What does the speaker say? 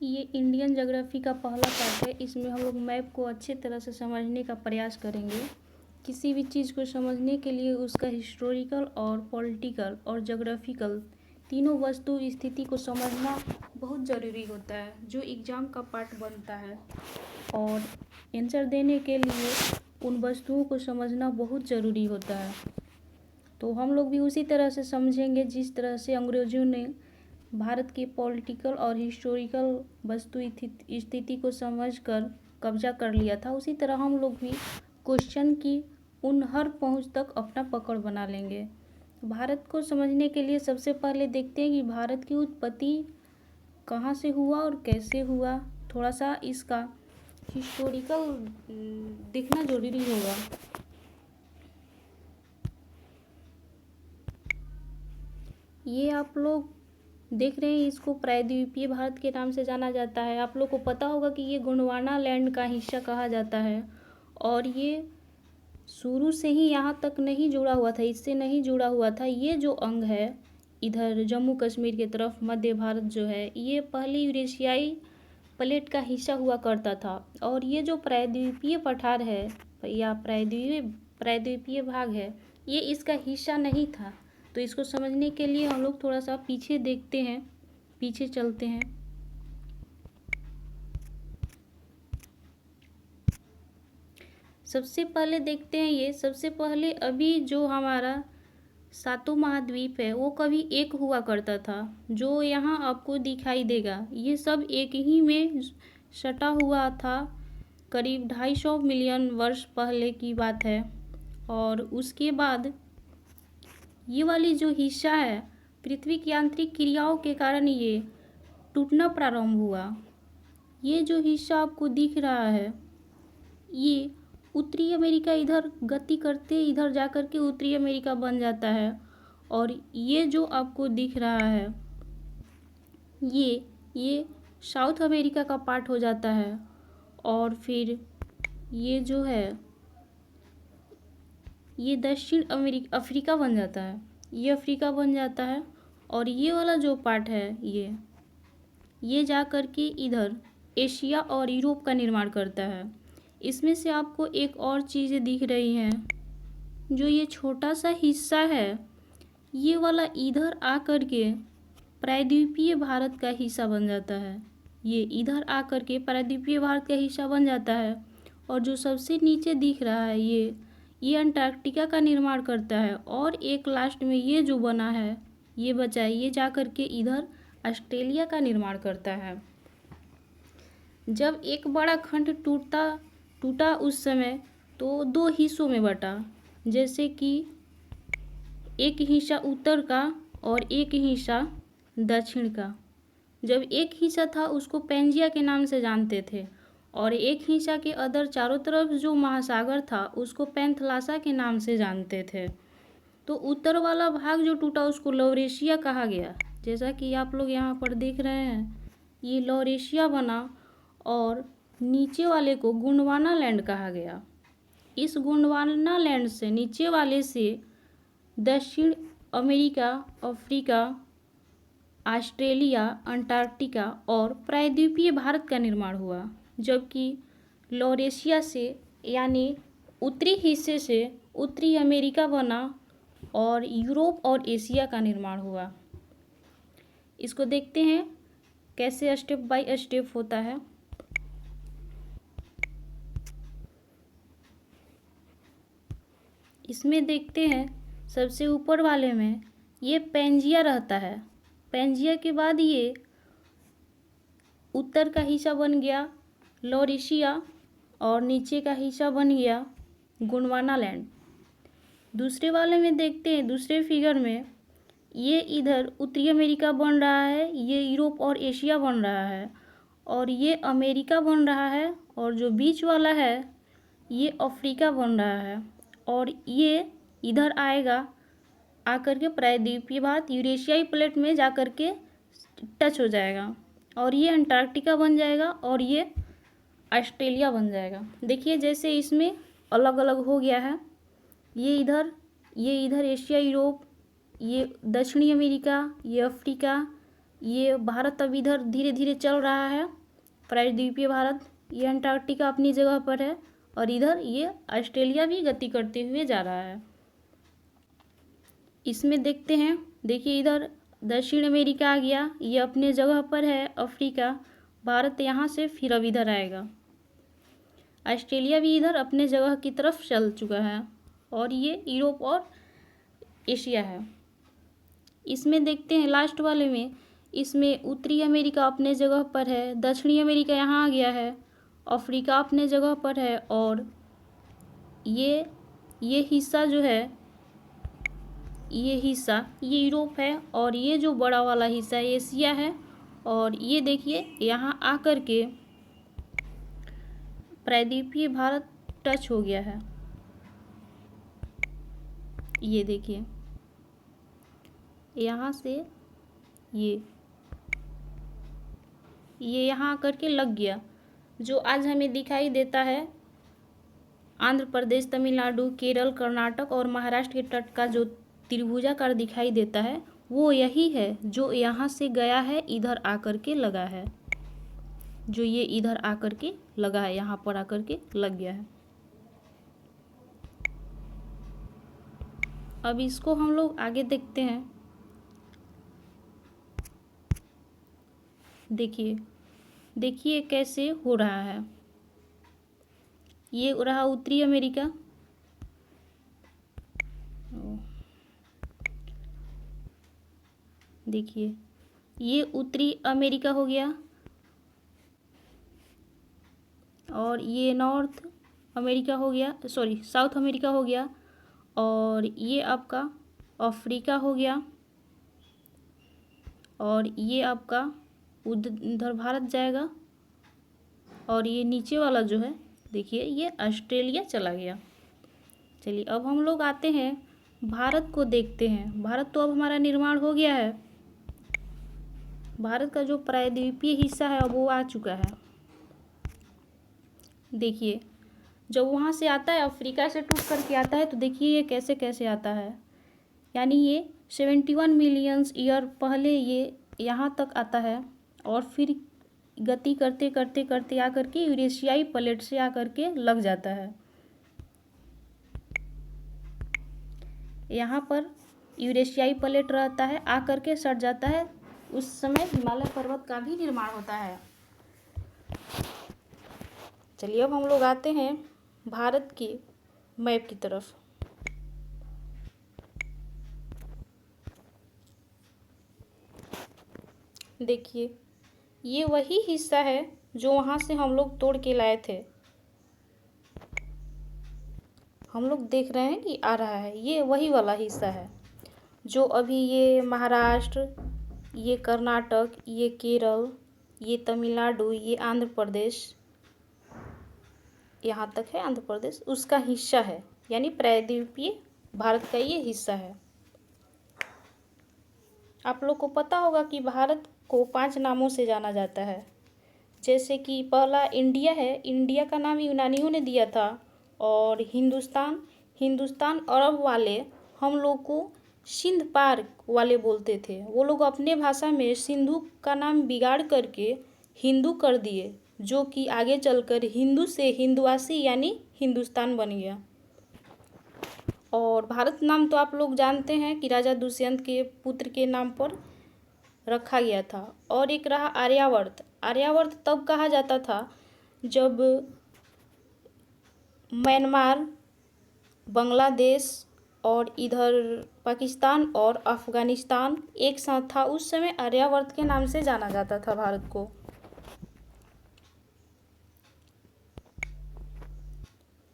ये Indian geography का पहला पार्ट है। इसमें हम लोग मैप को अच्छे तरह से समझने का प्रयास करेंगे। किसी भी चीज़ को समझने के लिए उसका हिस्टोरिकल और पॉलिटिकल और ज्योग्राफिकल तीनों वस्तु स्थिति को समझना बहुत ज़रूरी होता है, जो एग्ज़ाम का पार्ट बनता है। और आंसर देने के लिए उन वस्तुओं को समझना बहुत ज़रूरी होता है। तो हम लोग भी उसी तरह से समझेंगे जिस तरह से अंग्रेज़ों ने भारत के पॉलिटिकल और हिस्टोरिकल वस्तु स्थिति को समझकर कब्जा कर लिया था। उसी तरह हम लोग भी क्वेश्चन की उन हर पहुंच तक अपना पकड़ बना लेंगे। भारत को समझने के लिए सबसे पहले देखते हैं कि भारत की उत्पत्ति कहाँ से हुआ और कैसे हुआ। थोड़ा सा इसका हिस्टोरिकल देखना जरूरी होगा। ये आप लोग देख रहे हैं, इसको प्रायद्वीपीय भारत के नाम से जाना जाता है। आप लोग को पता होगा कि ये गोंडवाना लैंड का हिस्सा कहा जाता है और ये शुरू से ही यहाँ तक नहीं जुड़ा हुआ था, इससे नहीं जुड़ा हुआ था। ये जो अंग है इधर जम्मू कश्मीर की तरफ मध्य भारत जो है, ये पहले यूरेशियाई प्लेट का हिस्सा हुआ करता था। और ये जो प्रायद्वीपीय पठार है या प्रायद्वीपीय भाग है, ये इसका हिस्सा नहीं था। तो इसको समझने के लिए हम लोग थोड़ा सा पीछे देखते हैं, पीछे चलते हैं। सबसे पहले देखते हैं, ये सबसे पहले अभी जो हमारा सातों महाद्वीप है वो कभी एक हुआ करता था। जो यहाँ आपको दिखाई देगा ये सब एक ही में सटा हुआ था। करीब 250 मिलियन वर्ष पहले की बात है। और उसके बाद ये वाली जो हिस्सा है, पृथ्वी की यांत्रिक क्रियाओं के कारण ये टूटना प्रारंभ हुआ। ये जो हिस्सा आपको दिख रहा है, ये उत्तरी अमेरिका इधर गति करते इधर जाकर के उत्तरी अमेरिका बन जाता है। और ये जो आपको दिख रहा है, ये साउथ अमेरिका का पार्ट हो जाता है। और फिर ये जो है ये दक्षिण अफ्रीका बन जाता है, ये अफ्रीका बन जाता है। और ये वाला जो पार्ट है ये जा कर के इधर एशिया और यूरोप का निर्माण करता है। इसमें से आपको एक और चीज़ें दिख रही हैं, जो ये छोटा सा हिस्सा है ये वाला इधर आ कर के प्रायद्वीपीय भारत का हिस्सा बन जाता है। ये इधर आ कर के प्रायद्वीपीय भारत का हिस्सा बन जाता है। और जो सबसे नीचे दिख रहा है ये अंटार्कटिका का निर्माण करता है। और एक लास्ट में ये जो बना है ये बचा है, ये जा कर के इधर ऑस्ट्रेलिया का निर्माण करता है। जब एक बड़ा खंड टूटा उस समय तो दो हिस्सों में बटा, जैसे कि एक हिस्सा उत्तर का और एक हिस्सा दक्षिण का। जब एक हिस्सा था उसको पेंजिया के नाम से जानते थे और एक हिस्सा के अदर चारों तरफ जो महासागर था उसको पैंथलासा के नाम से जानते थे। तो उत्तर वाला भाग जो टूटा उसको लॉरेशिया कहा गया। जैसा कि आप लोग यहाँ पर देख रहे हैं, ये लॉरेशिया बना और नीचे वाले को गोंडवाना लैंड कहा गया। इस गोंडवाना लैंड से नीचे वाले से दक्षिण अमेरिका, अफ्रीका, ऑस्ट्रेलिया, अंटार्कटिका और प्रायद्वीपीय भारत का निर्माण हुआ। जबकि लॉरेशिया से यानी उत्तरी हिस्से से उत्तरी अमेरिका बना और यूरोप और एशिया का निर्माण हुआ। इसको देखते हैं कैसे स्टेप बाय स्टेप होता है। इसमें देखते हैं सबसे ऊपर वाले में ये पेंजिया रहता है। पेंजिया के बाद ये उत्तर का हिस्सा बन गया लॉरेशिया और नीचे का हिस्सा बन गया गोंडवाना लैंड। दूसरे वाले में देखते हैं, दूसरे फिगर में ये इधर उत्तरी अमेरिका बन रहा है, ये यूरोप और एशिया बन रहा है और ये अमेरिका बन रहा है। और जो बीच वाला है ये अफ्रीका बन रहा है और ये इधर आएगा आकर के प्रायद्वीपीय भारत यूरेशियाई प्लेट में जाकर के टच हो जाएगा और ये अंटार्कटिका बन जाएगा और ये ऑस्ट्रेलिया बन जाएगा। देखिए जैसे इसमें अलग अलग हो गया है। ये इधर एशिया, यूरोप, ये दक्षिणी अमेरिका, ये अफ्रीका, ये भारत अब इधर धीरे धीरे चल रहा है, प्रायद्वीपीय भारत। ये अंटार्कटिका अपनी जगह पर है और इधर ये ऑस्ट्रेलिया भी गति करते हुए जा रहा है। इसमें देखते हैं, देखिए इधर दक्षिण अमेरिका आ गया, ये अपने जगह पर है अफ्रीका। भारत यहाँ से फिर अब इधर आएगा। ऑस्ट्रेलिया भी इधर अपने जगह की तरफ चल चुका है और ये यूरोप और एशिया है। इसमें देखते हैं लास्ट वाले में, इसमें उत्तरी अमेरिका अपने जगह पर है, दक्षिणी अमेरिका यहाँ आ गया है, अफ्रीका अपने जगह पर है और ये हिस्सा जो है, ये हिस्सा ये यूरोप है और ये जो बड़ा वाला हिस्सा एशिया है। और ये देखिए यहाँ आकर के प्रायद्वीपीय भारत टच हो गया है। ये देखिए यहाँ से ये यहाँ आकर के लग गया, जो आज हमें दिखाई देता है आंध्र प्रदेश, तमिलनाडु, केरल, कर्नाटक और महाराष्ट्र के तट का जो त्रिभुजाकार दिखाई देता है, वो यही है जो यहाँ से गया है, इधर आकर के लगा है, जो ये इधर आकर के लगा है, यहाँ पर आकर के लग गया है। अब इसको हम लोग आगे देखते हैं। देखिए कैसे हो रहा है। ये रहा उत्तरी अमेरिका, देखिए ये उत्तरी अमेरिका हो गया और ये नॉर्थ अमेरिका हो गया, सॉरी साउथ अमेरिका हो गया और ये आपका अफ्रीका हो गया और ये आपका उधर भारत जाएगा और ये नीचे वाला जो है देखिए ये ऑस्ट्रेलिया चला गया। चलिए अब हम लोग आते हैं भारत को देखते हैं। भारत तो अब हमारा निर्माण हो गया है, भारत का जो प्रायद्वीपीय हिस्सा है अब वो आ चुका है। देखिए जब वहाँ से आता है, अफ्रीका से टूट करके आता है, तो देखिए ये कैसे कैसे आता है, यानी ये 71 मिलियन ईयर पहले ये यहाँ तक आता है और फिर गति करते करते करते आकर के यूरेशियाई प्लेट से आकर के लग जाता है। यहाँ पर यूरेशियाई प्लेट रहता है, आकर के सट जाता है, उस समय हिमालय पर्वत का भी निर्माण होता है। चलिए अब हम लोग आते हैं भारत के मैप की तरफ। देखिए ये वही हिस्सा है जो वहाँ से हम लोग तोड़ के लाए थे, हम लोग देख रहे हैं कि आ रहा है, ये वही वाला हिस्सा है जो अभी ये महाराष्ट्र, ये कर्नाटक, ये केरल, ये तमिलनाडु, ये आंध्र प्रदेश, यहाँ तक है आंध्र प्रदेश, उसका हिस्सा है, यानी प्रायद्वीपीय भारत का ये हिस्सा है। आप लोग को पता होगा कि भारत को 5 नामों से जाना जाता है, जैसे कि पहला इंडिया है, इंडिया का नाम यूनानियों ने दिया था। और हिंदुस्तान अरब वाले हम लोग को सिंध पार वाले बोलते थे, वो लोग अपने भाषा में सिंधु का नाम बिगाड़ करके हिंदू कर दिए, जो कि आगे चलकर हिंदू से हिंदवासी यानी हिंदुस्तान बन गया। और भारत नाम तो आप लोग जानते हैं कि राजा दुष्यंत के पुत्र के नाम पर रखा गया था। और एक रहा आर्यावर्त। आर्यावर्त तब कहा जाता था जब म्यांमार, बांग्लादेश और इधर पाकिस्तान और अफ़गानिस्तान एक साथ था, उस समय आर्यावर्त के नाम से जाना जाता था भारत को।